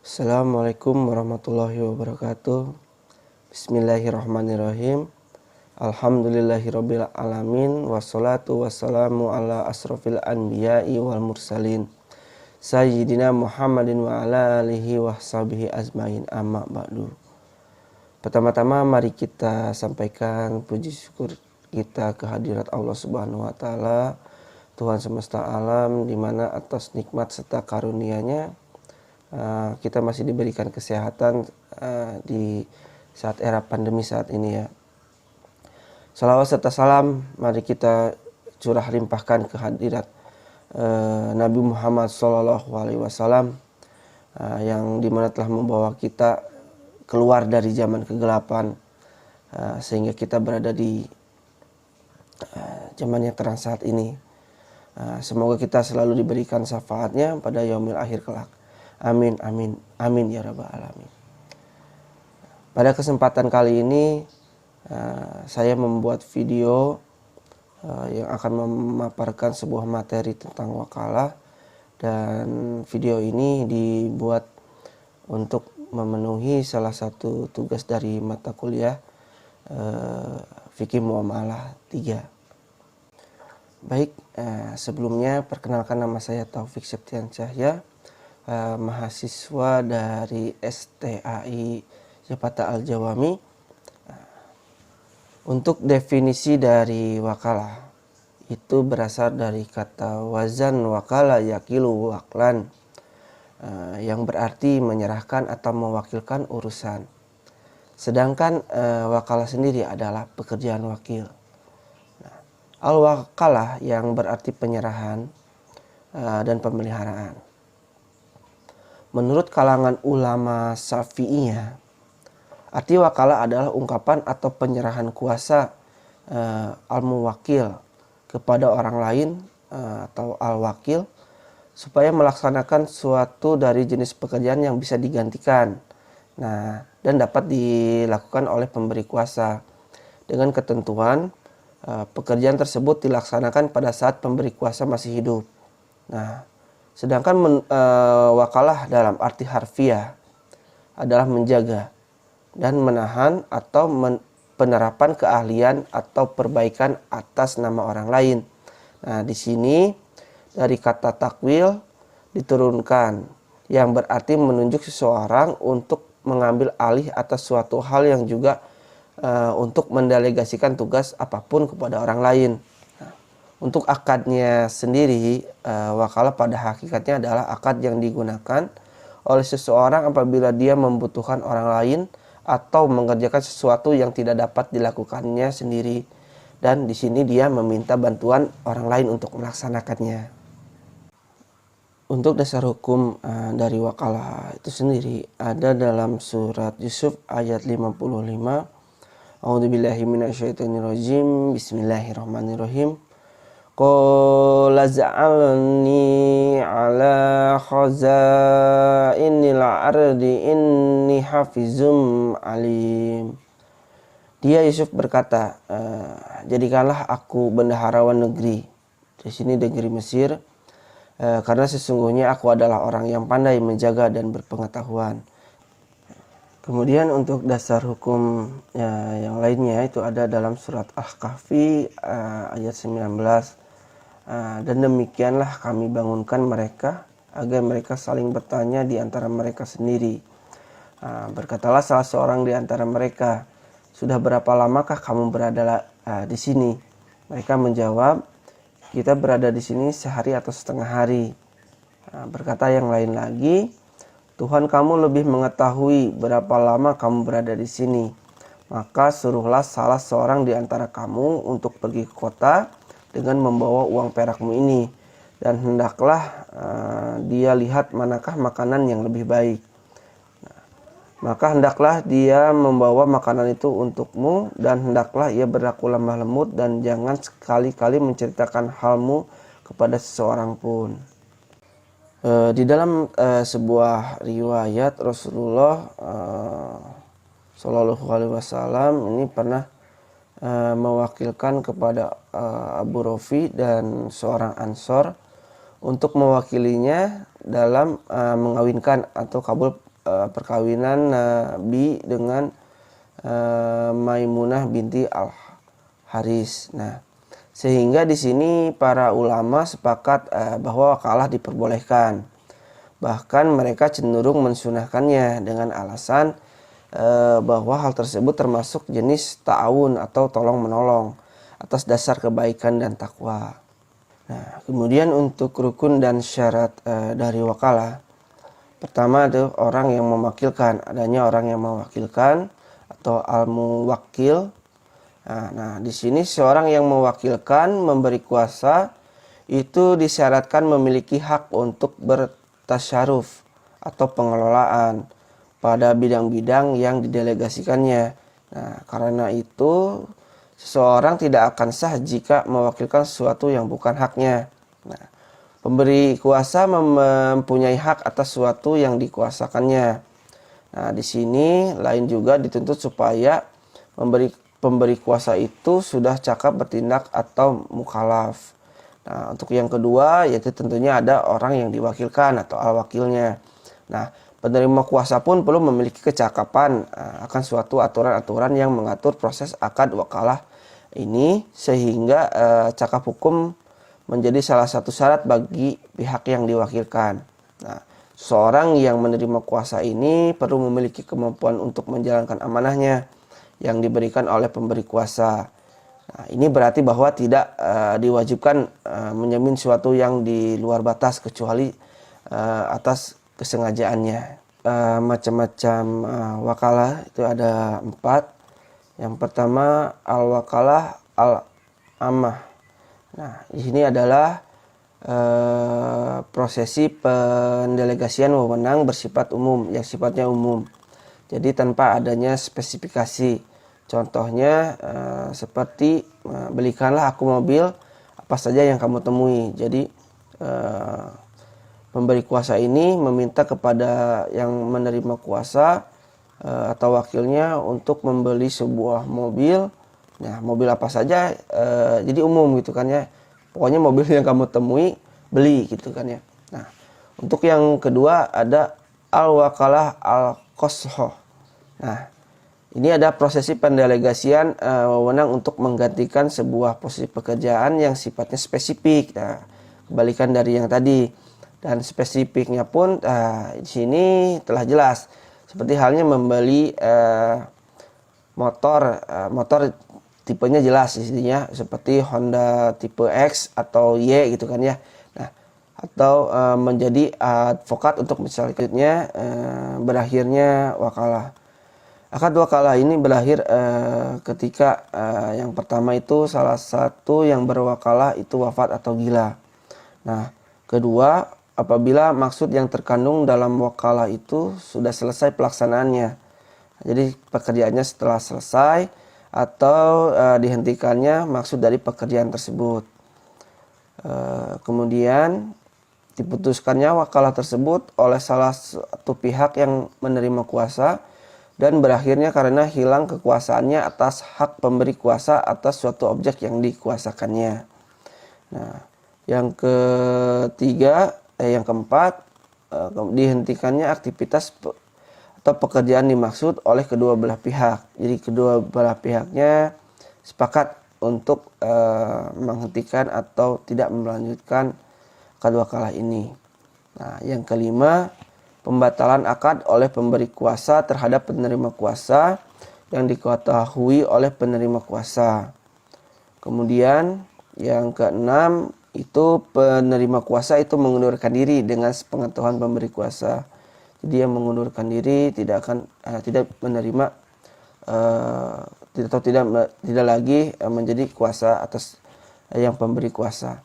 Assalamualaikum warahmatullahi wabarakatuh. Bismillahirrahmanirrahim. Alhamdulillahirabbil alamin wassalatu wassalamu ala asrofil anbiya'i wal mursalin sayyidina Muhammadin wa ala alihi wa sahbihi azmain, amma ba'du. Pertama-tama mari kita sampaikan puji syukur kita kehadirat Allah Subhanahu wa taala, Tuhan semesta alam, di mana atas nikmat serta karunia-Nya kita masih diberikan kesehatan di saat era pandemi saat ini ya. Salawat serta salam mari kita curah limpahkan ke hadirat Nabi Muhammad SAW yang dimana telah membawa kita keluar dari zaman kegelapan sehingga kita berada di zaman yang terang saat ini. Semoga kita selalu diberikan syafaatnya pada yaumil akhir kelak. Amin, amin, amin ya rabbal alamin. Pada kesempatan kali ini saya membuat video yang akan memaparkan sebuah materi tentang wakalah, dan video ini dibuat untuk memenuhi salah satu tugas dari mata kuliah Fikih Muamalah 3. Baik, sebelumnya perkenalkan, nama saya Taufik Septian Cahya, mahasiswa dari STAI Zapata Al-Jawami. Untuk definisi dari wakalah itu berasal dari kata wazan wakala yakilu waklan, yang berarti menyerahkan atau mewakilkan urusan. Sedangkan wakalah sendiri adalah pekerjaan wakil. Al-wakalah yang berarti penyerahan dan pemeliharaan. Menurut kalangan ulama Syafi'iyah, arti wakalah adalah ungkapan atau penyerahan kuasa al-muwakil kepada orang lain atau al-wakil supaya melaksanakan suatu dari jenis pekerjaan yang bisa digantikan. Dan dapat dilakukan oleh pemberi kuasa dengan ketentuan pekerjaan tersebut dilaksanakan pada saat pemberi kuasa masih hidup. Sedangkan wakalah dalam arti harfiah adalah menjaga dan menahan atau penerapan keahlian atau perbaikan atas nama orang lain. Di sini dari kata takwil diturunkan yang berarti menunjuk seseorang untuk mengambil alih atas suatu hal yang juga untuk mendelegasikan tugas apapun kepada orang lain. Untuk akadnya sendiri, wakalah pada hakikatnya adalah akad yang digunakan oleh seseorang apabila dia membutuhkan orang lain atau mengerjakan sesuatu yang tidak dapat dilakukannya sendiri, dan di sini dia meminta bantuan orang lain untuk melaksanakannya. Untuk dasar hukum dari wakalah itu sendiri ada dalam surat Yusuf ayat 55. A'udzubillahi minasyaitonirrajim. Bismillahirrahmanirrahim. Qala za'alni ala khazainil ardi inni hafizum alim. Dia Yusuf berkata, jadikanlah aku bendaharawan negeri, di sini negeri Mesir, karena sesungguhnya aku adalah orang yang pandai menjaga dan berpengetahuan. Kemudian untuk dasar hukum yang lainnya itu ada dalam surat Al-Kahfi ayat 19. Dan demikianlah kami bangunkan mereka agar mereka saling bertanya di antara mereka sendiri. Berkatalah salah seorang di antara mereka, sudah berapa lamakah kamu berada di sini? Mereka menjawab, kita berada di sini sehari atau setengah hari. Berkata yang lain lagi, Tuhan kamu lebih mengetahui berapa lama kamu berada di sini. Maka suruhlah salah seorang di antara kamu untuk pergi ke kota dengan membawa uang perakmu ini, dan hendaklah dia lihat manakah makanan yang lebih baik. Maka hendaklah dia membawa makanan itu untukmu, dan hendaklah ia berlaku lemah lembut, dan jangan sekali-kali menceritakan halmu kepada seseorang pun. Di dalam sebuah riwayat Rasulullah Shallallahu Alaihi Wasallam ini pernah mewakilkan kepada Abu Rofi dan seorang Ansor untuk mewakilinya dalam mengawinkan atau kabul perkawinan Nabi dengan Maimunah binti Al-Haris. Nah, sehingga di sini para ulama sepakat bahwa wakalah diperbolehkan. Bahkan mereka cenderung mensunahkannya dengan alasan bahwa hal tersebut termasuk jenis ta'awun atau tolong menolong atas dasar kebaikan dan takwa. Nah, kemudian untuk rukun dan syarat dari wakalah, pertama itu orang yang mewakilkan, adanya orang yang mewakilkan atau al-muwakkil. Nah, di sini seorang yang mewakilkan memberi kuasa itu disyaratkan memiliki hak untuk bertasyaruf atau pengelolaan pada bidang-bidang yang didelegasikannya. Nah, karena itu seseorang tidak akan sah jika mewakilkan sesuatu yang bukan haknya. Nah, pemberi kuasa mempunyai hak atas sesuatu yang dikuasakannya. Nah, di sini lain juga dituntut supaya pemberi kuasa itu sudah cakap bertindak atau mukhalaf. Nah, untuk yang kedua yaitu tentunya ada orang yang diwakilkan atau al-wakilnya. Nah, penerima kuasa pun perlu memiliki kecakapan akan suatu aturan-aturan yang mengatur proses akad wakalah ini, sehingga cakap hukum menjadi salah satu syarat bagi pihak yang diwakilkan. Nah, seorang yang menerima kuasa ini perlu memiliki kemampuan untuk menjalankan amanahnya yang diberikan oleh pemberi kuasa. Nah, ini berarti bahwa tidak diwajibkan menjamin sesuatu yang di luar batas kecuali atas kesengajaannya. Macam-macam wakalah itu ada 4. Yang pertama al-wakalah al-amah. Nah, di sini adalah prosesi pendelegasian wewenang bersifat umum, yang sifatnya umum. Jadi tanpa adanya spesifikasi. Contohnya seperti belikanlah aku mobil apa saja yang kamu temui. Jadi pemberi kuasa ini meminta kepada yang menerima kuasa atau wakilnya untuk membeli sebuah mobil. Nah, mobil apa saja jadi umum gitu kan ya. Pokoknya mobil yang kamu temui beli gitu kan ya. Nah, untuk yang kedua ada al-wakalah al-qashoh. Nah, ini ada prosesi pendelegasian wewenang untuk menggantikan sebuah posisi pekerjaan yang sifatnya spesifik. Nah, kebalikan dari yang tadi. Dan spesifiknya pun di sini telah jelas. Seperti halnya membeli motor tipenya jelas isinya seperti Honda tipe X atau Y gitu kan ya. Nah, atau menjadi advokat untuk misalnya berakhirnya wakalah. Akad wakalah ini berakhir ketika yang pertama itu salah satu yang berwakalah itu wafat atau gila. Nah, kedua, apabila maksud yang terkandung dalam wakalah itu sudah selesai pelaksanaannya. Jadi pekerjaannya setelah selesai atau dihentikannya maksud dari pekerjaan tersebut. Kemudian diputuskannya wakalah tersebut oleh salah satu pihak yang menerima kuasa dan berakhirnya karena hilang kekuasaannya atas hak pemberi kuasa atas suatu objek yang dikuasakannya. Nah, yang keempat, dihentikannya aktivitas atau pekerjaan dimaksud oleh kedua belah pihak. Jadi kedua belah pihaknya sepakat untuk menghentikan atau tidak melanjutkan akad wakalah ini. Nah, yang kelima, pembatalan akad oleh pemberi kuasa terhadap penerima kuasa yang diketahui oleh penerima kuasa. Kemudian yang keenam itu penerima kuasa itu mengundurkan diri dengan sepengetahuan pemberi kuasa. Jadi yang mengundurkan diri tidak akan tidak menerima tidak lagi menjadi kuasa atas yang pemberi kuasa.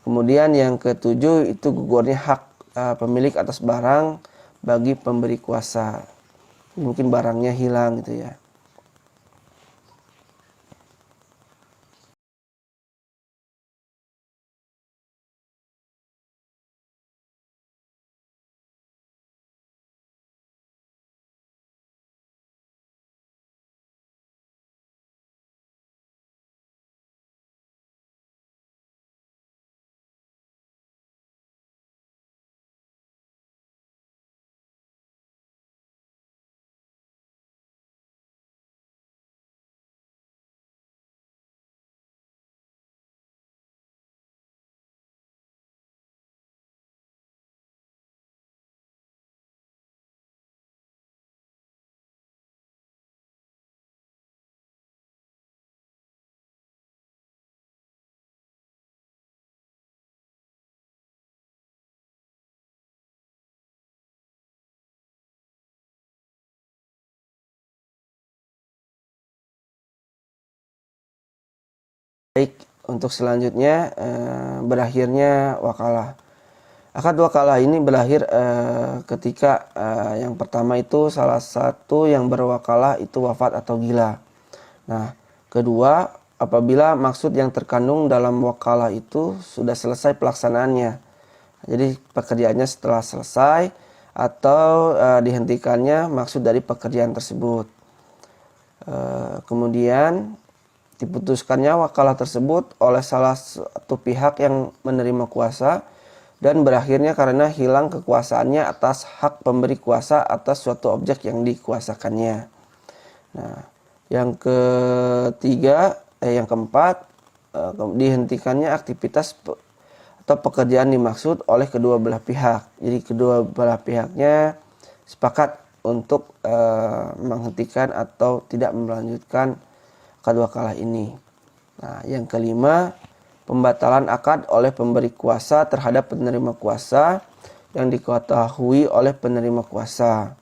Kemudian yang ketujuh itu gugurnya hak pemilik atas barang bagi pemberi kuasa. Mungkin barangnya hilang gitu ya. Baik, untuk selanjutnya berakhirnya wakalah. Akad wakalah ini berakhir ketika yang pertama itu salah satu yang berwakalah itu wafat atau gila. Nah, kedua, apabila maksud yang terkandung dalam wakalah itu sudah selesai pelaksanaannya. Jadi pekerjaannya setelah selesai atau dihentikannya maksud dari pekerjaan tersebut. Kemudian diputuskannya wakalah tersebut oleh salah satu pihak yang menerima kuasa dan berakhirnya karena hilang kekuasaannya atas hak pemberi kuasa atas suatu objek yang dikuasakannya. Nah, yang keempat, dihentikannya aktivitas atau pekerjaan dimaksud oleh kedua belah pihak. Jadi kedua belah pihaknya sepakat untuk menghentikan atau tidak melanjutkan akad wakalah ini. Nah, yang kelima, pembatalan akad oleh pemberi kuasa terhadap penerima kuasa yang diketahui oleh penerima kuasa.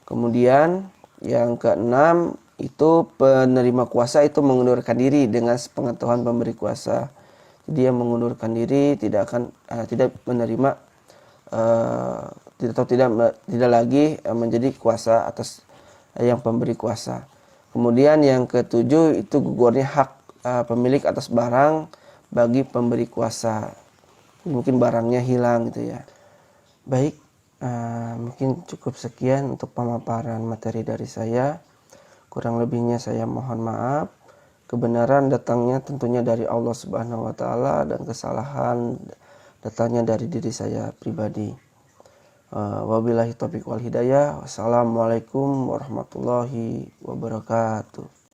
Kemudian yang keenam itu penerima kuasa itu mengundurkan diri dengan sepengetahuan pemberi kuasa. Jadi yang mengundurkan diri tidak menerima tidak lagi menjadi kuasa atas yang pemberi kuasa. Kemudian yang ketujuh itu gugurnya hak pemilik atas barang bagi pemberi kuasa. Mungkin barangnya hilang gitu ya. Baik, mungkin cukup sekian untuk pemaparan materi dari saya. Kurang lebihnya saya mohon maaf. Kebenaran datangnya tentunya dari Allah Subhanahu wa taala dan kesalahan datangnya dari diri saya pribadi. Wabillahi taufiq wal hidayah. Wassalamualaikum warahmatullahi wabarakatuh.